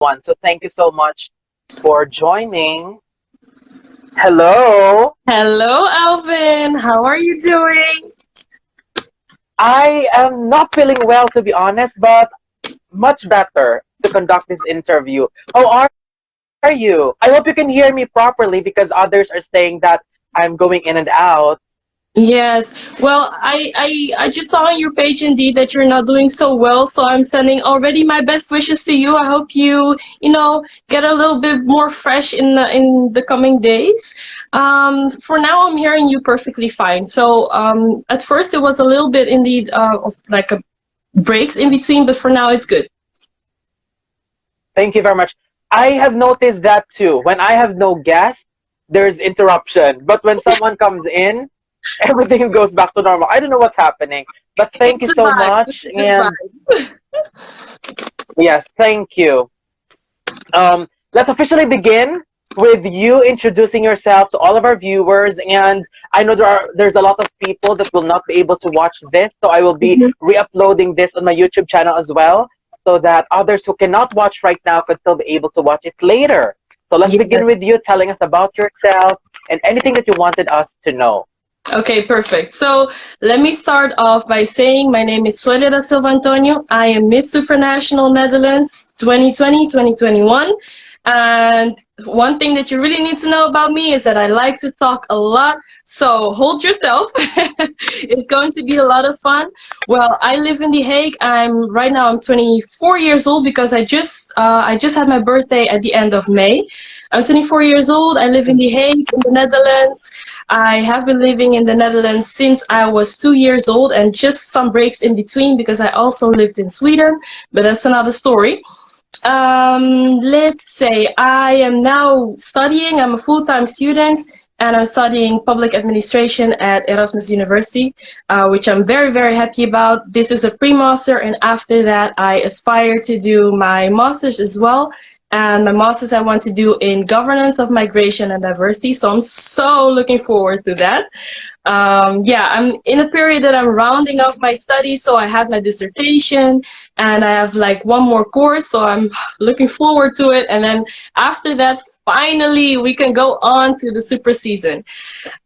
one. So thank you so much for joining. Hello. Hello, Alvin. How are you doing? I am not feeling well, to be honest, but much better to conduct this interview. How are you? I hope you can hear me properly because others are saying that I'm going in and out. Yes. Well, I just saw on your page indeed that you're not doing so well, so I'm sending already my best wishes to you. I hope you get a little bit more fresh in the coming days. For now, I'm hearing you perfectly fine. So, at first it was a little bit indeed of like a breaks in between, but for now it's good. Thank you very much. I have noticed that too. When I have no guest, there's interruption. But when someone comes in, everything goes back to normal. I don't know what's happening. But thank It's you a so vibe. It's much. a good And vibe. yes, thank you. Let's officially begin with you introducing yourself to all of our viewers. And I know there's a lot of people that will not be able to watch this, so I will be re-uploading this on my YouTube channel as well, so that others who cannot watch right now could still be able to watch it later. So let's begin Yes. with you telling us about yourself and anything that you wanted us to know. Okay, perfect. So let me start off by saying my name is Swelia da Silva Antonio. I am Miss Supranational Netherlands 2020-2021. And one thing that you really need to know about me is that I like to talk a lot. So hold yourself. It's going to be a lot of fun. Well, I live in The Hague. I'm 24 years old because I just had my birthday at the end of May. I'm 24 years old. I live in The Hague in the Netherlands. I have been living in the Netherlands since I was 2 years old, and just some breaks in between because I also lived in Sweden, but that's another story. Let's say I am now studying. I'm a full-time student, and I'm studying public administration at Erasmus University, which I'm very, very happy about. This is a pre-master, and after that, I aspire to do my master's as well. And my master's I want to do in governance of migration and diversity. So I'm so looking forward to that. Yeah, I'm in a period that I'm rounding off my studies. So I had my dissertation and I have like one more course. So I'm looking forward to it. And then after that, finally, we can go on to the super season.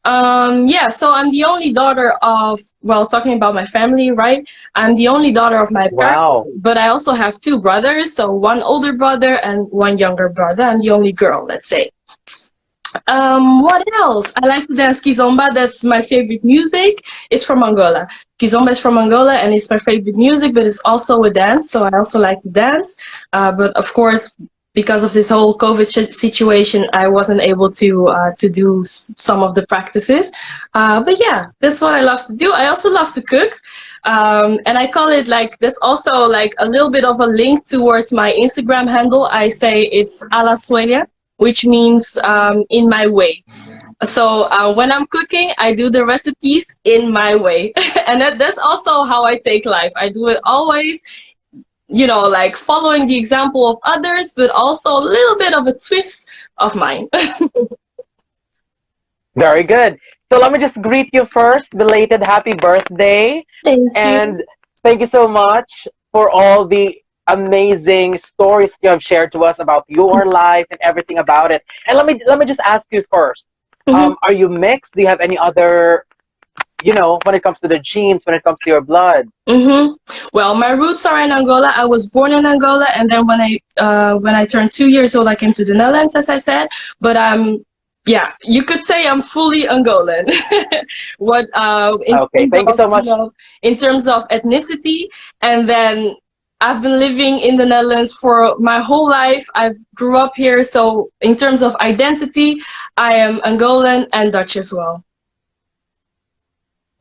Yeah, so I'm the only daughter of, well, talking about my family, right? I'm the only daughter of my parents, Wow. but I also have two brothers. So one older brother and one younger brother. I'm the only girl, let's say. What else? I like to dance kizomba. That's my favorite music. It's from Angola. Kizomba is from Angola, and it's my favorite music, but it's also a dance. So I also like to dance. But of course, because of this whole COVID situation, I wasn't able to do some of the practices. But yeah, that's what I love to do. I also love to cook. And I call it like, that's also like a little bit of a link towards my Instagram handle. I say it's a la Suelia, which means in my way. So when I'm cooking, I do the recipes in my way. And that's also how I take life. I do it always, like following the example of others, but also a little bit of a twist of mine. Very good. So let me just greet you first. Belated happy birthday. Thank you. And thank you so much for all the amazing stories you have shared to us about your life and everything about it. And let me just ask you first. Mhm. Are you mixed? Do you have any other, when it comes to the genes, when it comes to your blood? Mhm. Well, my roots are in Angola. I was born in Angola, and then when I turned 2 years old, I came to the Netherlands, as I said. But yeah, you could say I'm fully Angolan. What in Okay, terms thank you of so much. in terms of ethnicity, and then I've been living in the Netherlands for my whole life. I grew up here, so in terms of identity, I am Angolan and Dutch as well.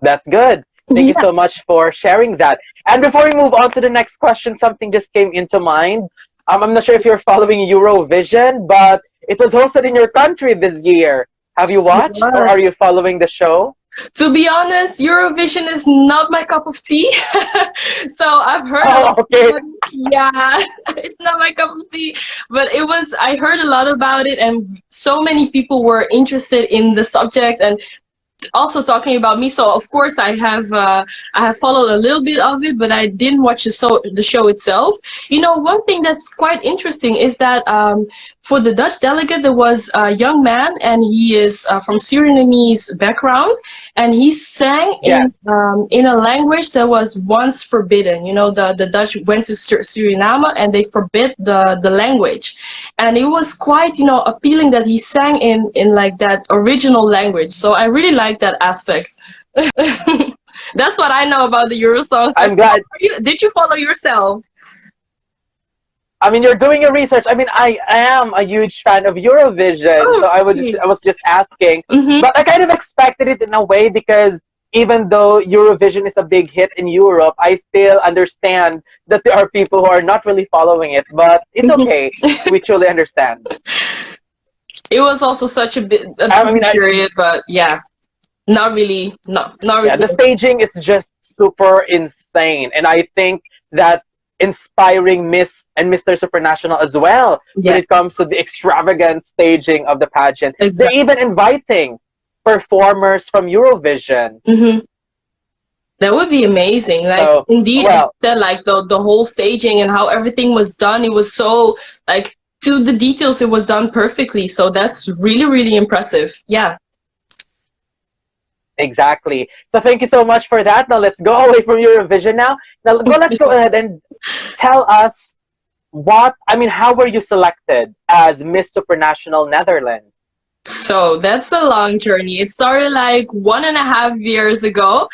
That's good. Thank you Yeah. so much for sharing that. And before we move on to the next question, something just came into mind. I'm not sure if you're following Eurovision, but it was hosted in your country this year. Have you watched or are you following the show? To be honest, Eurovision is not my cup of tea. So I've heard a Oh, lot okay. about it. Yeah, it's not my cup of tea. But I heard a lot about it, and so many people were interested in the subject. And also talking about me, so of course I have followed a little bit of it, but I didn't watch the show itself. You know, one thing that's quite interesting is that for the Dutch delegate there was a young man, and he is from Surinamese background, and he sang Yes. in a language that was once forbidden. You know, the Dutch went to Suriname and they forbid the language, and it was quite, you know, appealing that he sang in like that original language. So I really like that aspect. That's what I know about the Eurosong. I'm glad. Did you follow yourself? I mean, you're doing your research. I mean, I am a huge fan of Eurovision, Oh, so okay. I was just asking, Mm-hmm. but I kind of expected it in a way because even though Eurovision is a big hit in Europe, I still understand that there are people who are not really following it. But it's okay. We truly understand. It was also such a I mean, busy period, but yeah, not really, no, not yeah, the really. staging is just super insane, and I think that's inspiring Miss and Mister Supranational as well when Yeah, it comes to the extravagant staging of the pageant. They're exactly. even inviting performers from Eurovision. Hmm. That would be amazing. Like, So, indeed, as you well, said, like the whole staging and how everything was done, it was so like to the details. It was done perfectly. So that's really, really impressive. Yeah. exactly. So thank you so much for that. Now let's go away from Eurovision now. Let's go ahead and tell us how were you selected as Miss Supranational Netherlands? So that's a long journey. It started like 1.5 years ago,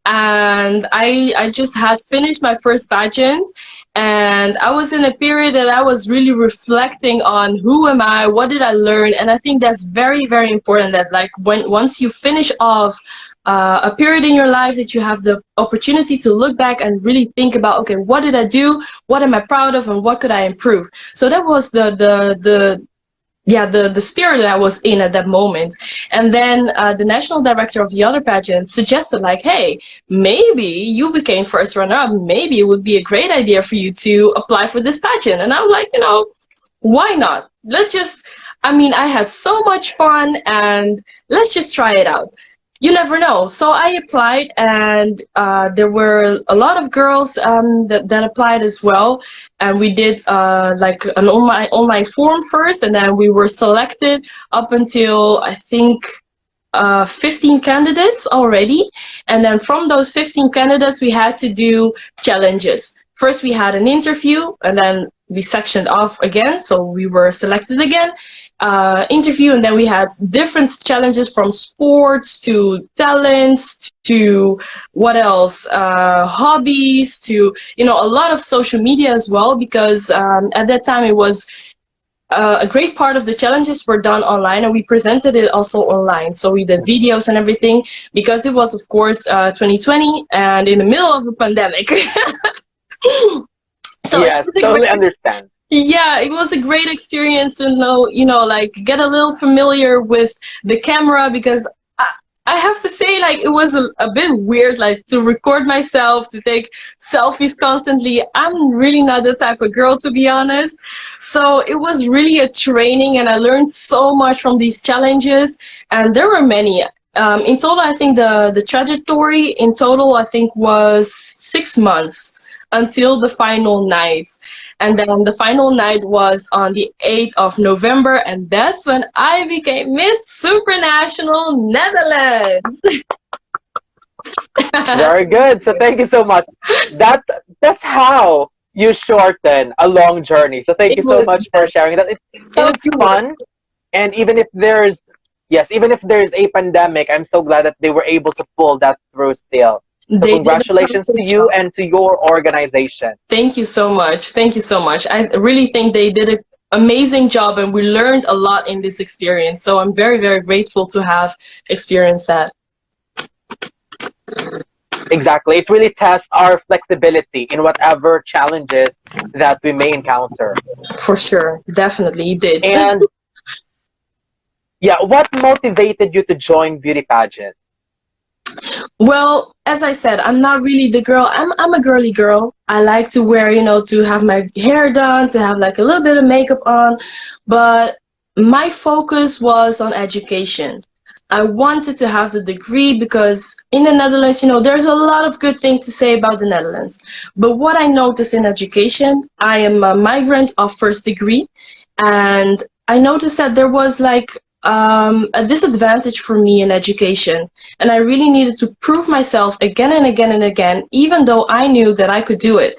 and I just had finished my first pageant, and I was in a period that I was really reflecting on who am I, what did I learn, and I think that's very, very important that like when once you finish off a period in your life, that you have the opportunity to look back and really think about, okay, what did I do, what am I proud of, and what could I improve. So that was the spirit that I was in at that moment. And then the national director of the other pageant suggested, like, hey, maybe you became first runner up. Maybe it would be a great idea for you to apply for this pageant. And I'm like, why not? I mean, I had so much fun, and let's just try it out. You never know. So I applied, and there were a lot of girls that applied as well. And we did like an online form first, and then we were selected up until I think 15 candidates already. And then from those 15 candidates, we had to do challenges. First, we had an interview, and then we sectioned off again. So we were selected again, interview, and then we had different challenges from sports to talents to what else, hobbies to, a lot of social media as well, because at that time it was a great part of the challenges were done online, and we presented it also online. So we did videos and everything, because it was, of course, 2020 and in the middle of a pandemic. So it Yes, was a totally great, understand. yeah, it was a great experience to know, like get a little familiar with the camera, because I have to say, like, it was a bit weird, like, to record myself, to take selfies constantly. I'm really not the type of girl, to be honest. So it was really a training, and I learned so much from these challenges. And there were many. In total, I think the trajectory in total, I think, was 6 months until the final night. And then the final night was on the 8th of November, and that's when I became Miss Supranational Netherlands. Very good. So thank you so much. That that's how you shorten a long journey. So thank It you so was, much for sharing that. It it was sounds fun, and even if there's a pandemic, I'm so glad that they were able to pull that through still. So they did a congratulations to perfect you job. and to your organization. Thank you so much. Thank you so much. I really think they did an amazing job, and we learned a lot in this experience. So I'm very, very grateful to have experienced that. Exactly. It really tests our flexibility in whatever challenges that we may encounter. For sure. Definitely, you did. And yeah, what motivated you to join beauty pageant? Well, as I said, I'm not really the girl. I'm a girly girl. I like to wear, to have my hair done, to have like a little bit of makeup on, but my focus was on education. I wanted to have the degree because in the Netherlands, there's a lot of good things to say about the Netherlands. But what I noticed in education, I am a migrant of first degree, and I noticed that there was like a disadvantage for me in education. And I really needed to prove myself again and again and again, even though I knew that I could do it.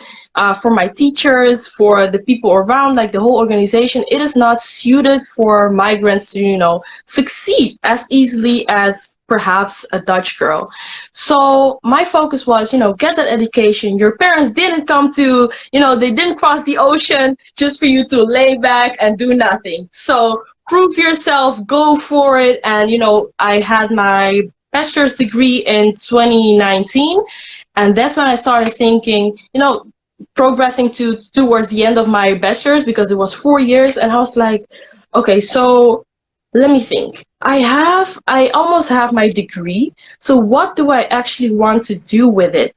For my teachers, for the people around, like the whole organization, it is not suited for migrants to, succeed as easily as perhaps a Dutch girl. So my focus was, get that education. Your parents didn't come to, they didn't cross the ocean just for you to lay back and do nothing. So prove yourself, go for it. And, I had my bachelor's degree in 2019. And that's when I started thinking, progressing towards the end of my bachelor's, because it was 4 years, and I was like, okay, so let me think. I almost have my degree, so what do I actually want to do with it?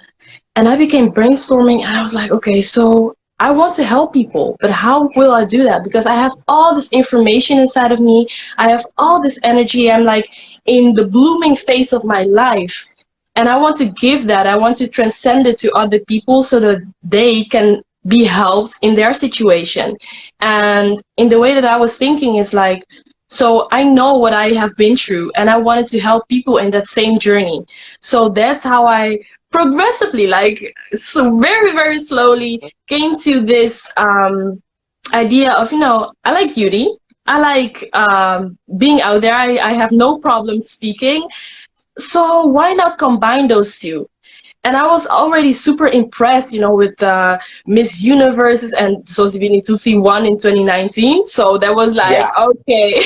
And I became brainstorming, and I was like, okay, so I want to help people, but how will I do that? Because I have all this information inside of me, I have all this energy, I'm like in the blooming phase of my life. And I want to give that, I want to transcend it to other people so that they can be helped in their situation. And in the way that I was thinking is like, so I know what I have been through, and I wanted to help people in that same journey. So that's how I progressively, like, so very, very slowly came to this idea of, I like beauty. I like being out there. I have no problem speaking. So why not combine those two? And I was already super impressed, with the Miss Universes and Sosibini Tutsi won in 2019. So that was like, Yeah. okay.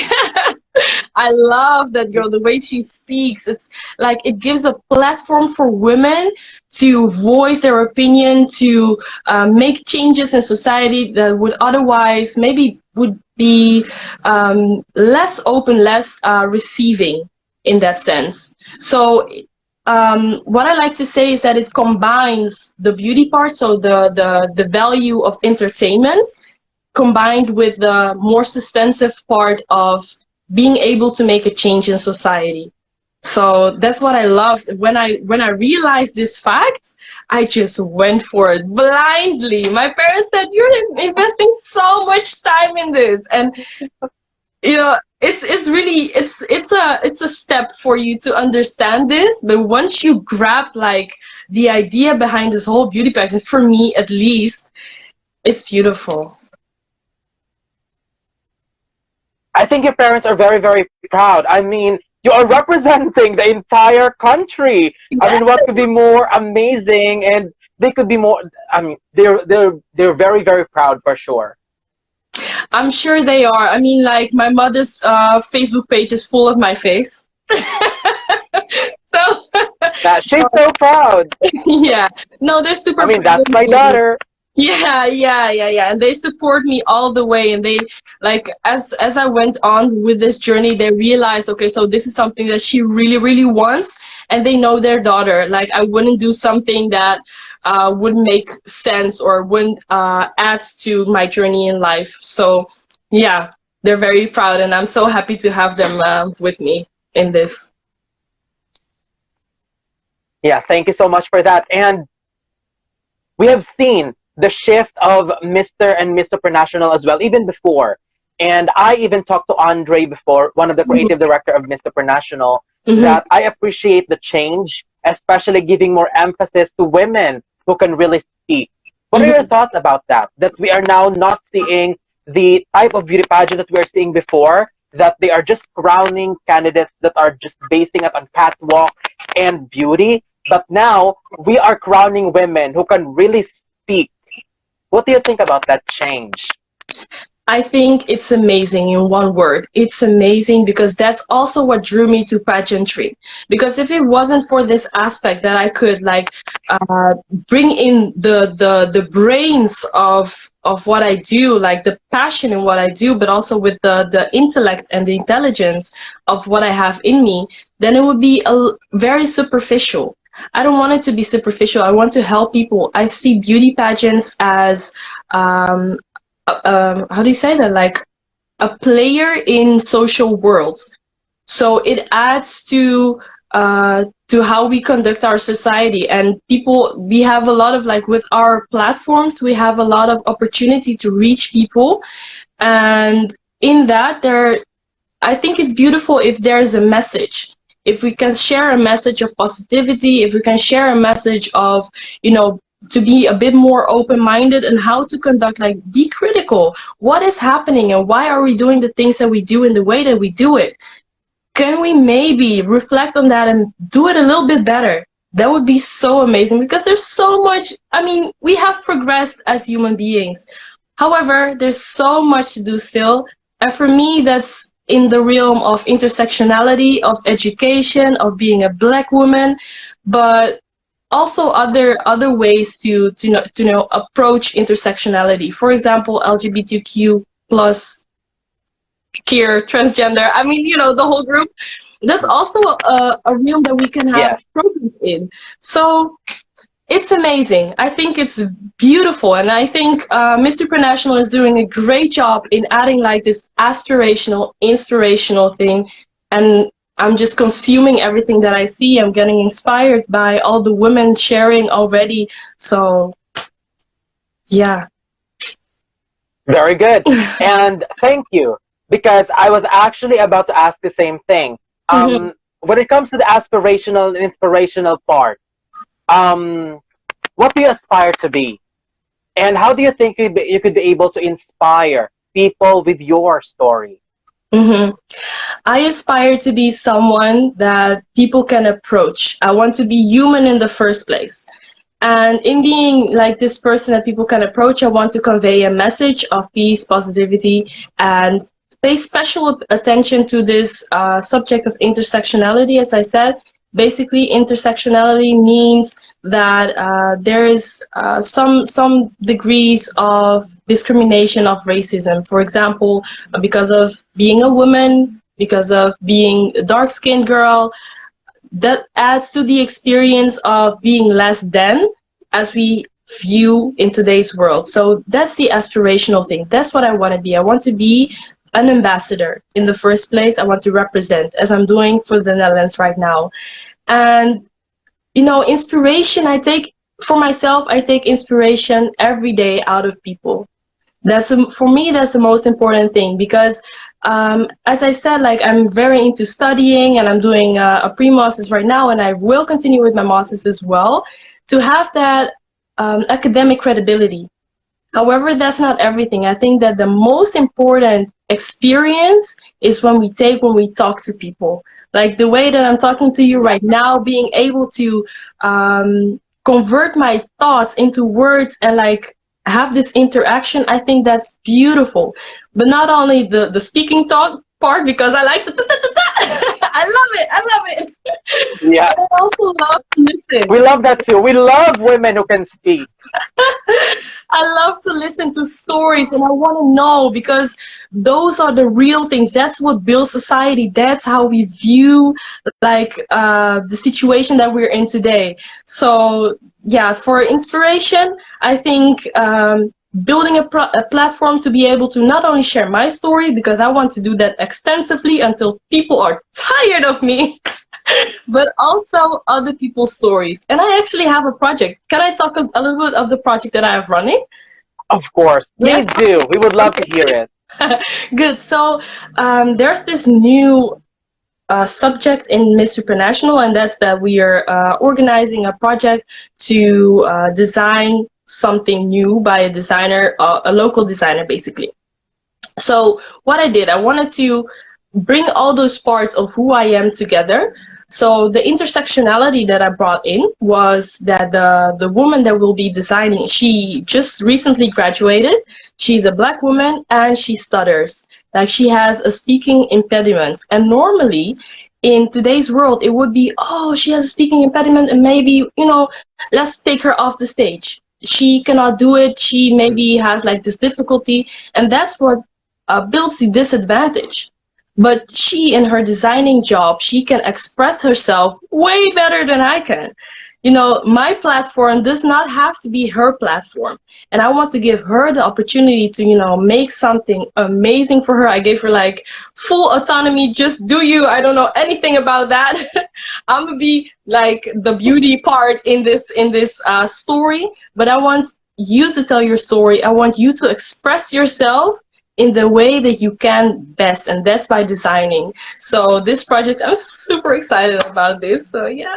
I love that girl, the way she speaks. It's like it gives a platform for women to voice their opinion, to make changes in society that would otherwise maybe would be less open, less receiving in that sense. So what I like to say is that it combines the beauty part, so the value of entertainment, combined with the more substantive part of being able to make a change in society. So that's what I loved. When I realized this fact, I just went for it blindly. My parents said, "You're investing so much time in this," and it's really it's a step for you to understand this. But once you grab like the idea behind this whole beauty pageant, for me at least, it's beautiful. I think your parents are very, very proud. I mean, you are representing the entire country. I Yeah. mean, what could be more amazing? And they could be more. I mean, they're very, very proud for sure. I'm sure they are. I mean, like my mother's Facebook page is full of my face. So That she's so proud. yeah, no, they're I super mean, proud that's of my me. daughter. Yeah. And they support me all the way. And they like as I went on with this journey, they realized, okay, so this is something that she really, really wants, and they know their daughter. Like I wouldn't do something that wouldn't make sense or wouldn't add to my journey in life. So yeah, they're very proud, and I'm so happy to have them with me in this. Yeah, thank you so much for that. And we have seen the shift of Mister and Miss Supranational as well, even before. And I even talked to Andre before, one of the creative director of Miss Supranational, Mm-hmm. that I appreciate the change, especially giving more emphasis to women who can really speak. What are your Mm-hmm. thoughts about that? That we are now not seeing the type of beauty pageant that we were seeing before, that they are just crowning candidates that are just basing it on catwalk and beauty. But now we are crowning women who can really speak. What do you think about that change? I think it's amazing in one word. It's amazing because that's also what drew me to pageantry. Because if it wasn't for this aspect that I could like bring in the brains of what I do, like the passion in what I do, but also with the intellect and the intelligence of what I have in me, then it would be very superficial. I don't want it to be superficial. I want to help people. I see beauty pageants as um, how do you say that? Like a player in social worlds. So it adds to how we conduct our society. And people, we have a lot of, like, with our platforms, we have a lot of opportunity to reach people. And in that, I think it's beautiful if there's a message. If we can share a message of positivity, if we can share a message of, to be a bit more open-minded and how to conduct, like, be critical. What is happening and why are we doing the things that we do in the way that we do it? Can we maybe reflect on that and do it a little bit better? That would be so amazing, because there's so much. I mean, we have progressed as human beings. However, there's so much to do still. And for me, that's in the realm of intersectionality, of education, of being a Black woman, but also other ways to approach intersectionality. For example, LGBTQ plus, queer, transgender. I mean, the whole group. That's also a realm that we can have Yes. programs in. So it's amazing. I think it's beautiful, and I think Miss Supranational is doing a great job in adding, like, this aspirational, inspirational thing. And I'm just consuming everything that I see. I'm getting inspired by all the women sharing already. So yeah. Very good. And thank you, because I was actually about to ask the same thing. Mhm. When it comes to the aspirational and inspirational part, um, what do you aspire to be? And how do you think you could be able to inspire people with your story? hmm I aspire to be someone that people can approach. I want to be human in the first place. And in being, like, this person that people can approach, I want to convey a message of peace, positivity, and pay special attention to this subject of intersectionality. As I said, basically, intersectionality means that there is some degrees of discrimination, of racism. For example, because of being a woman, because of being a dark-skinned girl, that adds to the experience of being less than, as we view in today's world. So that's the aspirational thing. That's what I want to be. I want to be an ambassador in the first place. I want to represent, as I'm doing for the Netherlands right now. And inspiration, for myself, I take inspiration every day out of people. For me, that's the most important thing, because as I said, like, I'm very into studying, and I'm doing a pre-masters right now, and I will continue with my masters as well, to have that academic credibility. However, that's not everything. I think that the most important experience is when we talk to people. Like the way that I'm talking to you right now, being able to convert my thoughts into words and, like, have this interaction, I think that's beautiful. But not only the speaking talk part, because I like to I love it. I love it. Yeah, But I also love to listen. we love that too. We love women who can speak. I love to listen to stories, and I want to know, because those are the real things. That's what builds society. That's how we view, like, the situation that we're in today. So yeah, for inspiration, I think building a platform to be able to not only share my story, because I want to do that extensively until people are tired of me, but also other people's stories. And I actually have a project. Can I talk a little bit of the project that I have running? Of course. Yes? Please do. We would love to hear it. Good. So there's this new subject in Miss Supranational, and that's that we are organizing a project to design something new by a designer, a local designer, basically. So what I did, I wanted to bring all those parts of who I am together. So the intersectionality that I brought in was that the woman that will be designing, she just recently graduated. She's a Black woman and she stutters. Like, she has a speaking impediment. And normally in today's world, it would be, oh, she has a speaking impediment, and maybe, let's take her off the stage. She cannot do it. She maybe has, like, this difficulty. And that's what builds the disadvantage. But she, in her designing job, she can express herself way better than I can. my platform does not have to be her platform. And I want to give her the opportunity to, make something amazing for her. I gave her like full autonomy. Just do you. I don't know anything about that. I'm gonna be like the beauty part in this story, but I want you to tell your story. I want you to express yourself in the way that you can best, and that's by designing. So this project, I'm super excited about this. So yeah.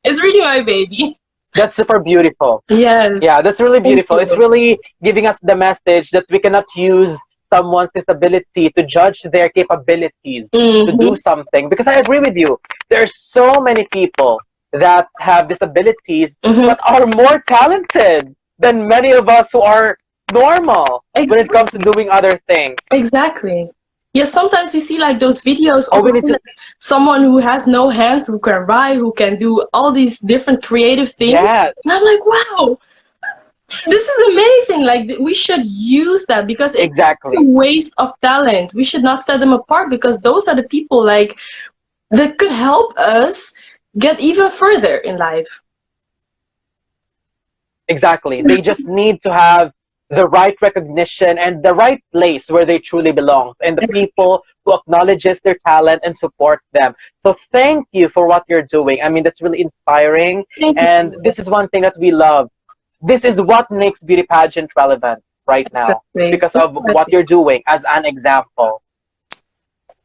It's really my baby. That's super beautiful. Yes. Yeah, that's really Thank beautiful. It's you. really giving us the message that we cannot use someone's disability to judge their capabilities to do Mm-hmm. something. Because I agree with you, there are so many people that have disabilities Mm-hmm. but are more talented than many of us who are normal when it comes to Exactly. doing other things. Exactly. Yeah, sometimes you see like those videos All we need online, to, like someone who has no hands, who can write, who can do all these different creative things. yeah, And I'm like, wow, this is amazing. Like we should use that because it's a exactly. waste of talent. We should not set them apart because those are the people like that could help us get even further in life. Exactly. They just need to have the right recognition and the right place where they truly belong, and the people who acknowledges their talent and supports them. So thank you for what you're doing. I mean, that's really inspiring, Thank you so and this is one thing that we love. This is what makes beauty pageant relevant right now much. because of what you're doing as an example.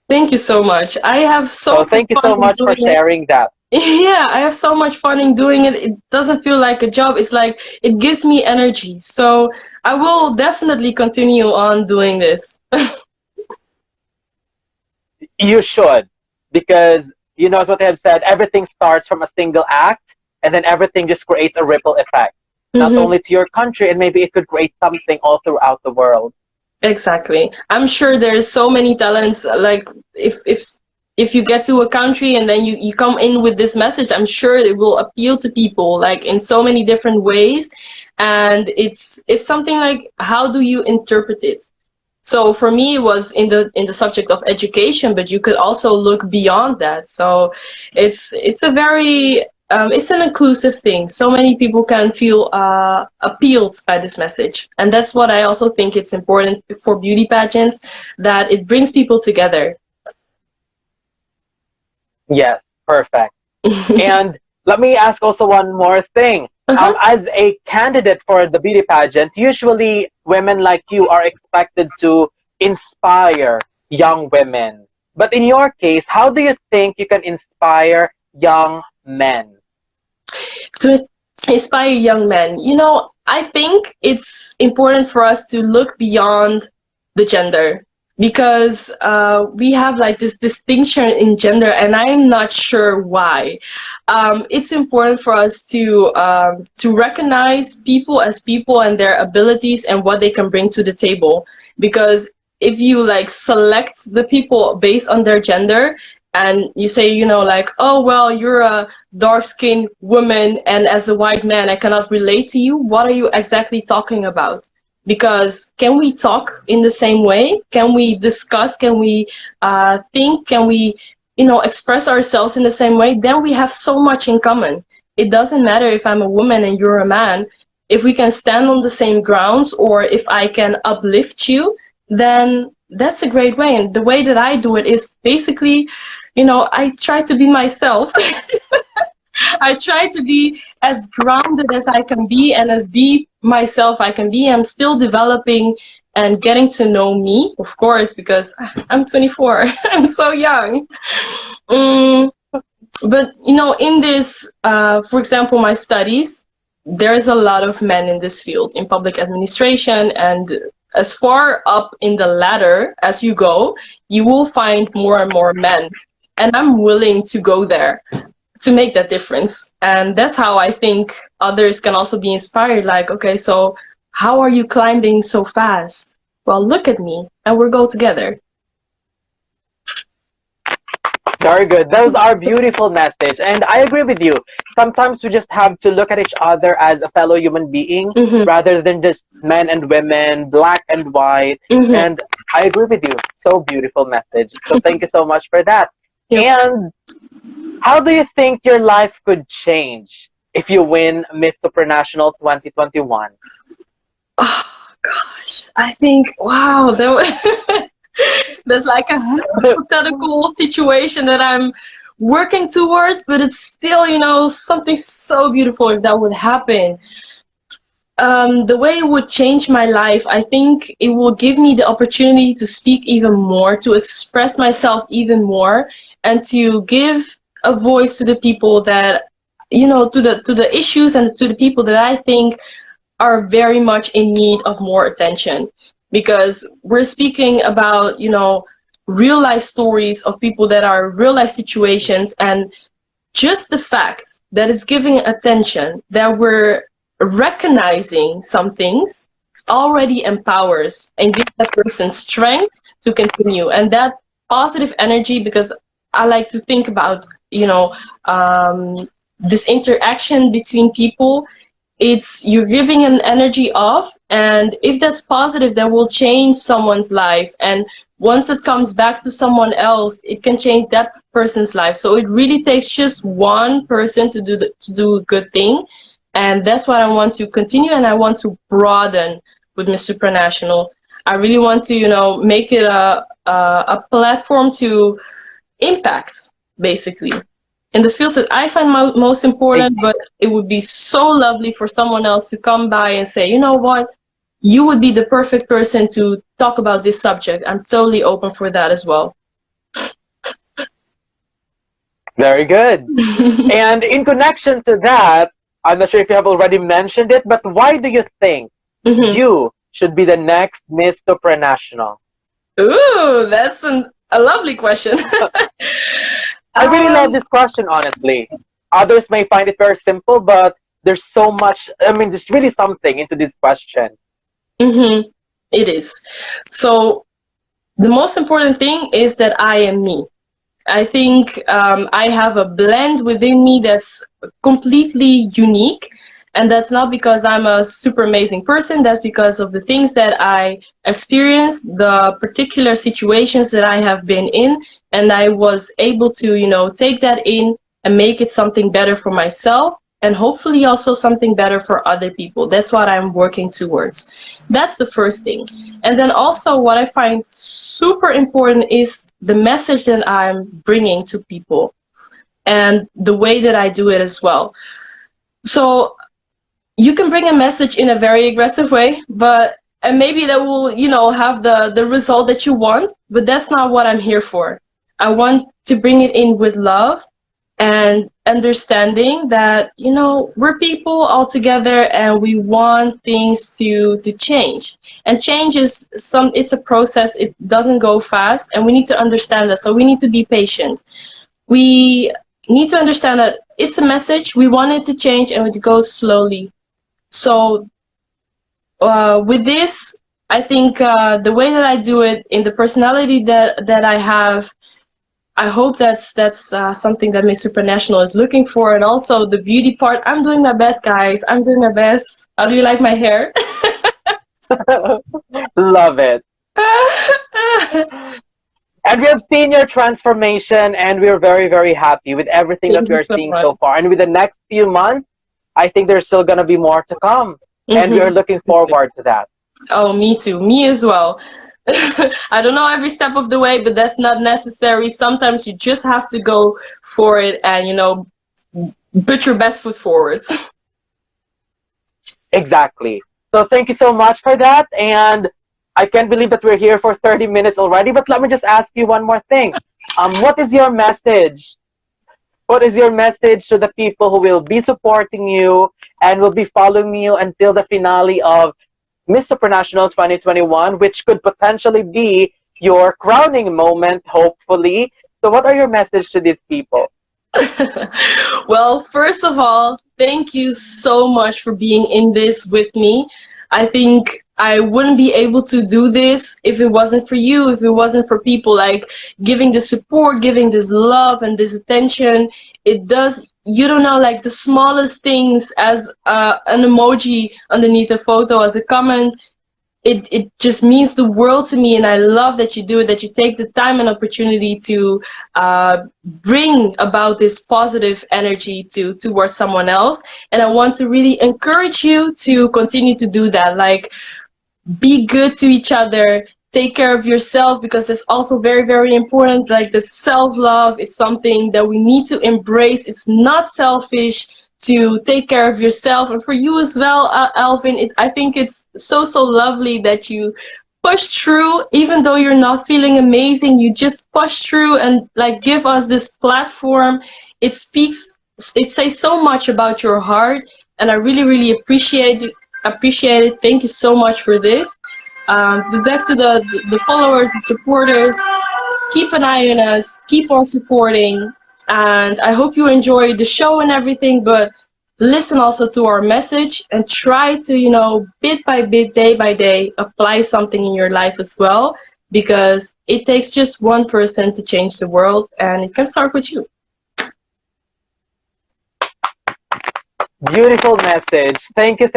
Thank you so much. I have so So much thank you fun so in much for doing it. sharing that. Yeah, I have so much fun in doing it. It doesn't feel like a job. It's like it gives me energy. So I will definitely continue on doing this. You should, because as what they have said, everything starts from a single act, and then everything just creates a ripple effect, not Hmm. only to your country, and maybe it could create something all throughout the world. Exactly. I'm sure there's so many talents. Like if you get to a country and then you come in with this message, I'm sure it will appeal to people like in so many different ways. And it's something like how do you interpret it? So for me it was in the subject of education, but you could also look beyond that. So it's a very it's an inclusive thing. So many people can feel appealed by this message, and that's what I also think it's important for beauty pageants, that it brings people together. Yes, perfect. And let me ask also one more thing. Uh-huh. As a candidate for the beauty pageant, usually women like you are expected to inspire young women. But in your case, how do you think you can inspire young men? To inspire young men, I think it's important for us to look beyond the gender, because we have like this distinction in gender, and I'm not sure why. It's important for us to recognize people as people and their abilities and what they can bring to the table. Because if you like select the people based on their gender, and you say, like, oh well, you're a dark-skinned woman, and as a white man I cannot relate to you, what are you exactly talking about? Because can we talk in the same way? Can we discuss? Can we think? Can we express ourselves in the same way? Then we have so much in common. It doesn't matter if I'm a woman and you're a man. If we can stand on the same grounds, or if I can uplift you, then that's a great way. And the way that I do it is basically, I try to be myself. I try to be as grounded as I can be and as deep myself I can be. I'm still developing and getting to know me, of course, because I'm 24. I'm so young. Mm, but in this, for example, my studies, there's a lot of men in this field in public administration, and as far up in the ladder as you go, you will find more and more men, and I'm willing to go there to make that difference. And that's how I think others can also be inspired. Like, okay, so how are you climbing so fast? Well, look at me, and we'll go together. Very good. Those are beautiful message, and I agree with you. Sometimes we just have to look at each other as a fellow human being Mm-hmm. rather than just men and women, black and white. Mm-hmm. And I agree with you. So beautiful message. So thank you so much for that. Yep. And how do you think your life could change if you win Miss Supranational 2021? Oh gosh, I think wow, that's like a hypothetical situation that I'm working towards, but it's still, something so beautiful if that would happen. The way it would change my life, I think it will give me the opportunity to speak even more, to express myself even more, and to give a voice to the people that, to the issues and to the people that I think are very much in need of more attention. Because we're speaking about, real life stories of people that are real life situations, and just the fact that it's giving attention, that we're recognizing some things, already empowers and gives that person strength to continue. And that positive energy, because I like to think about, um, this interaction between people, it's you're giving an energy off, and if that's positive, that will change someone's life, and once it comes back to someone else, it can change that person's life. So it really takes just one person to do a good thing, and that's what I want to continue, and I want to broaden with Miss Supranational. I really want to, make it a platform to impact, basically, in the fields that I find most important. But it would be so lovely for someone else to come by and say, you know what, you would be the perfect person to talk about this subject. I'm totally open for that as well. Very good. And in connection to that, I'm not sure if you have already mentioned it, but why do you think you should be the next Miss Supranational? Ooh, that's a lovely question. I really love this question, honestly. Others may find it very simple, but there's so much, there's really something into this question. It is. So the most important thing is that I am me. I think I have a blend within me that's completely unique. And that's not because I'm a super amazing person. That's because of the things that I experienced, the particular situations that I have been in. And I was able to, take that in and make it something better for myself, and hopefully also something better for other people. That's what I'm working towards. That's the first thing. And then also what I find super important is the message that I'm bringing to people and the way that I do it as well. So you can bring a message in a very aggressive way, and maybe that will, have the result that you want, but that's not what I'm here for. I want to bring it in with love and understanding that, we're people all together and we want things to change. And change is it's a process. It doesn't go fast, and we need to understand that. So we need to be patient. We need to understand that it's a message. We want it to change, and it goes slowly. So with this, I think the way that I do it, in the personality that I have, I hope that's something that Miss Supranational is looking for. And also the beauty part. I'm doing my best, guys. I'm doing my best. How do you like my hair? Love it. And we have seen your transformation, and we're very, very happy with everything that we are seeing so far. And with the next few months, I think there's still going to be more to come. And we are looking forward to that. Oh, me too. Me as well. I don't know every step of the way, but that's not necessary. Sometimes you just have to go for it and, put your best foot forward. Exactly. So thank you so much for that. And I can't believe that we're here for 30 minutes already, but let me just ask you one more thing. What is your message? What is your message to the people who will be supporting you and will be following you until the finale of Miss Supranational 2021, which could potentially be your crowning moment, hopefully? So what are your message to these people? Well, first of all, thank you so much for being in this with me. I think I wouldn't be able to do this if it wasn't for you, if it wasn't for people like giving the support, giving this love and this attention. It does, you don't know, like the smallest things, as an emoji underneath a photo, as a comment. it just means the world to me, and I love that you do it, that you take the time and opportunity to bring about this positive energy towards someone else. And I want to really encourage you to continue to do that. Like, be good to each other, take care of yourself, because that's also very, very important. Like, the self-love, it's something that we need to embrace. It's not selfish to take care of yourself, and for you as well, Alvin. I think it's so, so lovely that you push through, even though you're not feeling amazing. You just push through and like give us this platform. It speaks, it says so much about your heart, and I really, really appreciate it. Thank you so much for this. But back to the followers, the supporters. Keep an eye on us. Keep on supporting, and I hope you enjoy the show and everything. But listen also to our message and try to, bit by bit, day by day, apply something in your life as well, because it takes just one person to change the world, and it can start with you. Beautiful message. Thank you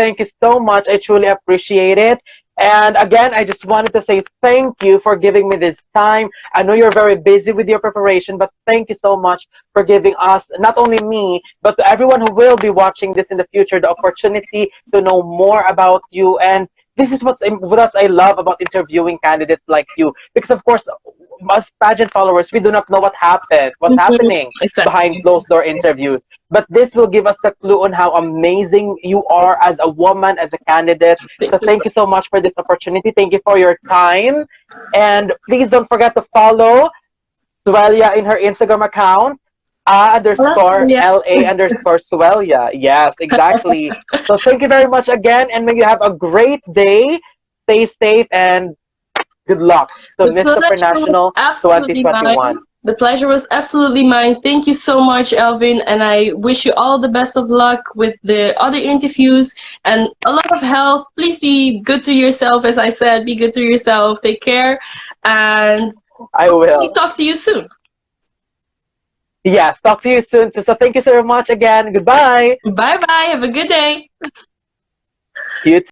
so much. I truly appreciate it. And again, I just wanted to say thank you for giving me this time. I know you're very busy with your preparation, but thank you so much for giving us, not only me, but to everyone who will be watching this in the future, the opportunity to know more about you. And this is what I love about interviewing candidates like you. Because, of course, us pageant followers, we do not know what's happening behind Exactly. closed door interviews. But this will give us the clue on how amazing you are as a woman, as a candidate. Thank So you. thank you so much for this opportunity. Thank you for your time. And please don't forget to follow Swelia in her Instagram account, underscore Yeah. LA underscore Swelia. Yes, exactly. So thank you very much again, and may you have a great day. Stay safe and good luck to The Miss pleasure was Supranational absolutely mine. 2021. The pleasure was absolutely mine. Thank you so much, Alvin, and I wish you all the best of luck with the other interviews and a lot of health. Please be good to yourself, as I said. Be good to yourself. Take care, and I hopefully will. talk to you soon. Yes, talk to you soon. So thank you so much again. Goodbye. Bye bye. Have a good day. You too.